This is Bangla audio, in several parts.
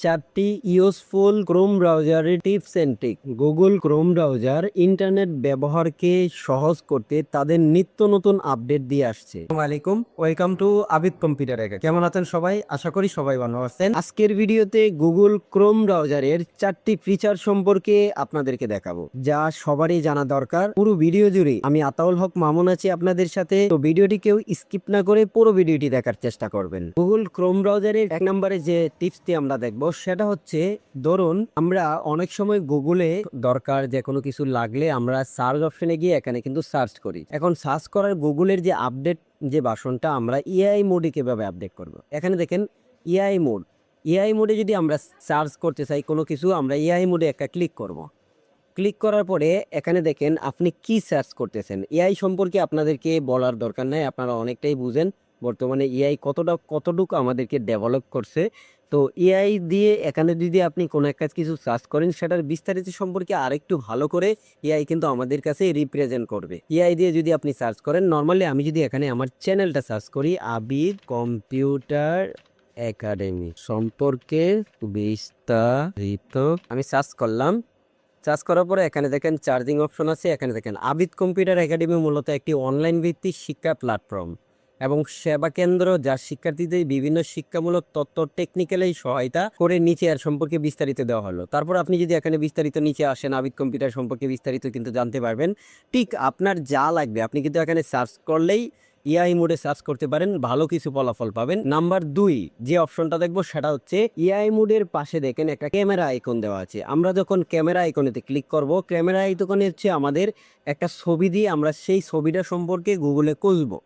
চারটি ইউজফুল ক্রোম ব্রাউজারের tips and trick. Google Chrome browser internet ব্যবহারকে সহজ করতে তাদের নিত্য নতুন আপডেট দিয়ে আসছে। আসসালামু আলাইকুম, welcome to Abid computer academy. কেমন আছেন সবাই? আশা করি সবাই ভালো আছেন। আজকের ভিডিওতে গুগল ক্রোম ব্রাউজারের চারটি ফিচার সম্পর্কে আপনাদেরকে দেখাবো, যা সবারই জানা দরকার। পুরো ভিডিও জুড়ে আমি আতাউল হক মামুন আছি আপনাদের সাথে। তো ভিডিওটি কেউ স্কিপ না করে পুরো ভিডিওটি দেখার চেষ্টা করবেন। গুগল ক্রোম ব্রাউজারের এক নম্বরে যে টিপসটি আমরা দেখবো সেটা হচ্ছে, ধরুন আমরা অনেক সময় গুগলে দরকার যে কোনো কিছু লাগলে আমরা সার্চ অপশনে গিয়ে এখানে কিন্তু সার্চ করি। এখন সার্চ করার গুগলের যে আপডেট যে বাসনটা আমরা এআই মোডে কিভাবে আপডেট করব। এখানে দেখেন এআই মোড। এআই মোডে যদি আমরা সার্চ করতে চাই কোনো কিছু, আমরা এআই মোডে একটা ক্লিক করব। ক্লিক করার পরে এখানে দেখেন আপনি কি সার্চ করতেছেন। এআই সম্পর্কে আপনাদেরকে বলার দরকার নাই, আপনারা অনেকটাই বুঝেন বর্তমানে এআই কতটুকু আমাদেরকে ডেভেলপ করছে। তো এআই দিয়ে এখানে যদি আপনি কোনো একটা কিছু সার্চ করেন, সেটার বিস্তারিত সম্পর্কে আরেকটু ভালো করে এআই কিন্তু আমাদের কাছে রিপ্রেজেন্ট করবে। এআই দিয়ে যদি আপনি সার্চ করেন, নর্মালি আমি যদি এখানে আমার চ্যানেলটা সার্চ করি, আবিদ কম্পিউটার একাডেমি সম্পর্কে বিস্তারিত আমি সার্চ করলাম। সার্চ করার পরে এখানে দেখেন চার্জিং অপশন আছে। এখানে দেখেন আবিদ কম্পিউটার একাডেমি মূলত একটি অনলাইন ভিত্তিক শিক্ষা প্ল্যাটফর্ম এবং সেবা কেন্দ্র, যা শিক্ষার্থীদের বিভিন্ন শিক্ষামূলক তথ্য টেকনিক্যালি সহায়তা করে। নিচে এর সম্পর্কে বিস্তারিত দেওয়া হলো। তারপর আপনি যদি এখানে বিস্তারিত নিচে আসেন, আবিদ কম্পিউটার সম্পর্কে বিস্তারিত কিন্তু জানতে পারবেন। ঠিক আপনার যা লাগবে আপনি কিন্তু এখানে সার্চ করলেই এআই মোডে সার্চ করতে পারেন, ভালো কিছু ফলাফল পাবেন। নাম্বার 2 যে অপশনটা দেখবো সেটা হচ্ছে এআই মোডের পাশে দেখেন একটা ক্যামেরা আইকন দেওয়া আছে। আমরা যখন ক্যামেরা আইকনেতে ক্লিক করব, ক্যামেরা আইকনে হচ্ছে আমাদের একটা ছবি দিয়ে আমরা সেই ছবিটা সম্পর্কে গুগলে খুঁজবো।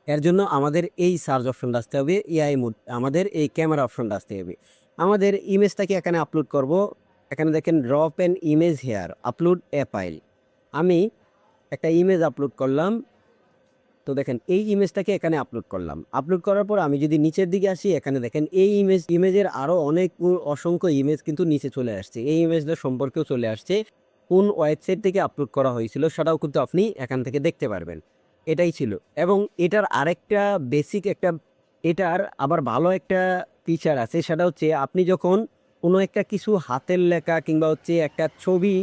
এর জন্য আমাদের এই সার্চ অপশনটা আসতে হবে, এআই মোড আমাদের এই ক্যামেরা অপশনটা আসতে হবে। আমাদের ইমেজটাকে এখানে আপলোড করব। এখানে দেখেন drop an image here, upload a file. আমি একটা ইমেজ আপলোড করলাম। তো দেখেন এই ইমেজটাকে এখানে আপলোড করলাম। আপলোড করার পর আমি যদি নিচের দিকে আসি, এখানে দেখেন এই ইমেজের আরো অনেক অসংখ্য ইমেজ কিন্তু নিচে চলে আসছে। এই ইমেজটার সম্পর্কেও চলে আসছে, কোন ওয়েবসাইট থেকে আপলোড করা হয়েছিল সেটাও কিন্তু আপনি এখান থেকে দেখতে পারবেন। এটাই ছিল। এবং এটার আরেকটা বেসিক একটা, এটার আবার ভালো একটা ফিচার আছে, সেটা হচ্ছে আপনি যখন কোনো একটা কিছু হাতের লেখা কিংবা হচ্ছে একটা ছবি,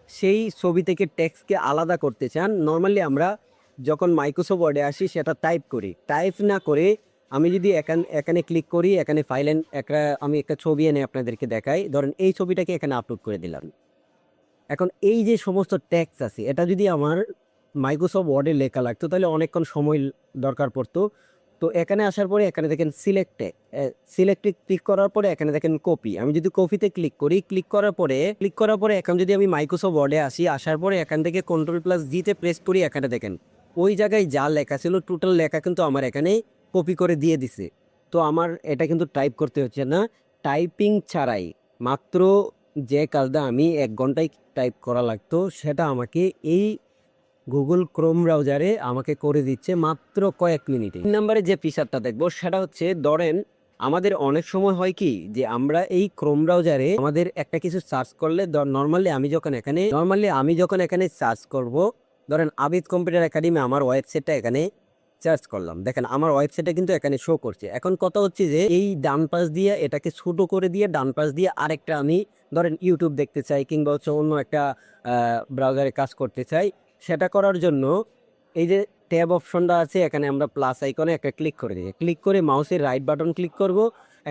সেই ছবি থেকে টেক্সটকে আলাদা করতে চান, নর্মালি আমরা যখন মাইক্রোসফট ওয়ার্ডে আসি সেটা টাইপ করি। টাইপ না করে আমি যদি এখানে ক্লিক করি, এখানে ফাইলেন আমি একটা ছবি এনে আপনাদেরকে দেখাই। ধরেন এই ছবিটাকে এখানে আপলোড করে দিলাম। এখন এই যে সমস্ত ট্যাক্স আছে, এটা যদি আমার মাইক্রোসফট ওয়ার্ডে লেখা লাগতো তাহলে অনেকক্ষণ সময় দরকার পড়তো। তো এখানে আসার পরে এখানে দেখেন সিলেক্টে ক্লিক করার পরে এখানে দেখেন কপি। আমি যদি কপিতে ক্লিক করি, ক্লিক করার পরে এখন যদি আমি মাইক্রোসফট ওয়ার্ডে আসি, আসার পরে এখান থেকে কন্ট্রোল+G-তে প্রেস করি, এখানে দেখেন ওই জায়গায় যা লেখা ছিল টোটাল লেখা কিন্তু আমার এখানে কপি করে দিয়ে দিছে। তো আমার এটা কিন্তু টাইপ করতে হচ্ছে না, টাইপিং ছাড়াই মাত্র যে কাজটা আমি 1 ঘন্টায় টাইপ করা লাগতো, সেটা আমাকে এই গুগল ক্রোম ব্রাউজারে আমাকে করে দিচ্ছে মাত্র কয়েক মিনিটে। 3 নম্বরে যে ফিচারটা দেখবো সেটা হচ্ছে, ধরেন আমাদের অনেক সময় হয় কি যে আমরা এই ক্রোম ব্রাউজারে আমাদের একটা কিছু সার্চ করলে, নর্মালি আমি যখন এখানে সার্চ করব, ধরেন আবিদ কম্পিউটার একাডেমি আমার ওয়েবসাইটটা এখানে সার্চ করলাম, দেখেন আমার ওয়েবসাইটে কিন্তু এখানে শো করছে। এখন কথা হচ্ছে যে এই ডান পাশ দিয়ে এটাকে ছোট করে দিয়ে ডান পাশ দিয়ে আরেকটা, আমি ধরেন ইউটিউব দেখতে চাই কিংবা হচ্ছে অন্য একটা ব্রাউজারে কাজ করতে চাই, সেটা করার জন্য এই যে ট্যাব অপশনটা আছে, এখানে আমরা প্লাস আইকনে একটা ক্লিক করে দিই। ক্লিক করে মাউসের রাইট বাটন ক্লিক করব।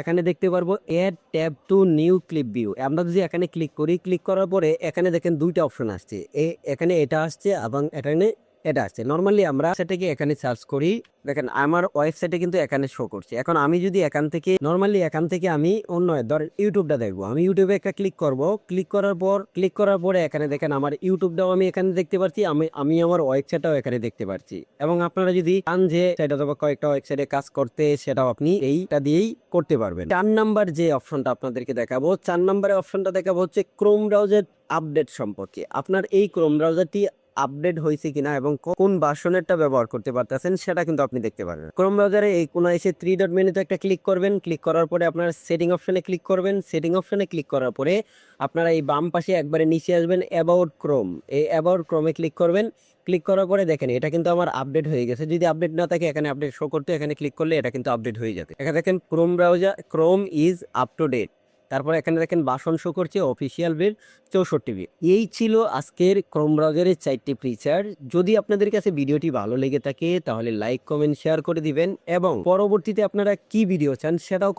এখানে দেখতে পারবো add tab to new clip view. আমরা যদি এখানে ক্লিক করি, ক্লিক করার পরে এখানে দেখেন 2টা অপশন আসছে, এখানে এটা আসছে এবং এখানে এটা আসছে। নর্মালি আমরা সেটাকে এখানে সার্চ করি, দেখেন আমার ওয়েবসাইটে কিন্তু এখানে শো করছে। এখন আমি যদি এখান থেকে আমি অন্য ধরেন ইউটিউবটা দেখবো, আমি ইউটিউবে একটা ক্লিক করব। ক্লিক করার পরে এখানে দেখেন আমার ইউটিউবটাও আমি এখানে দেখতে পাচ্ছি, আমি আমার ওয়েবসাইটটাও এখানে দেখতে পাচ্ছি। এবং আপনারা যদি চান যে সেটা অথবা কয়েকটা ওয়েবসাইটে কাজ করতে, সেটাও আপনি এইটা দিয়েই করতে পারবেন। 4 নাম্বার যে অপশনটা আপনাদেরকে দেখাবো, 4 নম্বরের অপশনটা দেখাবো হচ্ছে ক্রোম ব্রাউজার আপডেট সম্পর্কে। আপনার এই ক্রোম ব্রাউজারটি আপডেট হয়েছে কিনা এবং কোন ভার্সনেরটা ব্যবহার করতে পারতেছেন সেটা কিন্তু আপনি দেখতে পারবেন। ক্রোম ব্রাউজারে এই কোণায় এসে 3 ডট মেনুতে একটা ক্লিক করবেন। ক্লিক করার পরে আপনার সেটিং অপশনে ক্লিক করবেন। সেটিং অপশনে ক্লিক করার পরে আপনারা এই বাম পাশে একবারে নিচে আসবেন, অ্যাবাউট ক্রোম। এই অ্যাবাউট ক্রোমে ক্লিক করবেন। ক্লিক করার পরে দেখেন এটা কিন্তু আমার আপডেট হয়ে গেছে। যদি আপডেট না থাকে এখানে আপডেট শো করতে, এখানে ক্লিক করলে এটা কিন্তু আপডেট হয়ে যাবে। এখানে দেখেন Chrome is up to date. তারপর এখানে দেখেন বাসন শো করছে অফিসিয়াল বিল 64 বিট। এই ছিল আজকের ক্রোম ব্রাউজারের 4টি ফিচার। যদি আপনাদের কাছে ভিডিওটি ভালো লেগে থাকে তাহলে লাইক কমেন্ট শেয়ার করে দিবেন এবং পরবর্তীতে আপনারা কি ভিডিও চান সেটাও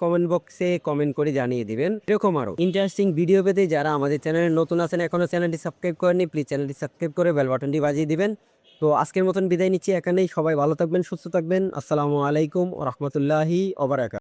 কমেন্ট বক্সে কমেন্ট করে জানিয়ে দিবেন। এরকম আরো ইন্টারেস্টিং ভিডিও পেতে যারা আমাদের চ্যানেলে নতুন আছেন এখনো চ্যানেলটি সাবস্ক্রাইব করেননি প্লিজ চ্যানেলটি সাবস্ক্রাইব করে বেল বাটনটি বাজিয়ে দিবেন। তো আজকের মতন বিদায় নিচ্ছি এখানেই। সবাই ভালো থাকবেন, সুস্থ থাকবেন। আসসালামু আলাইকুম ওয়া রাহমাতুল্লাহি ওয়া বারাকাতুহু।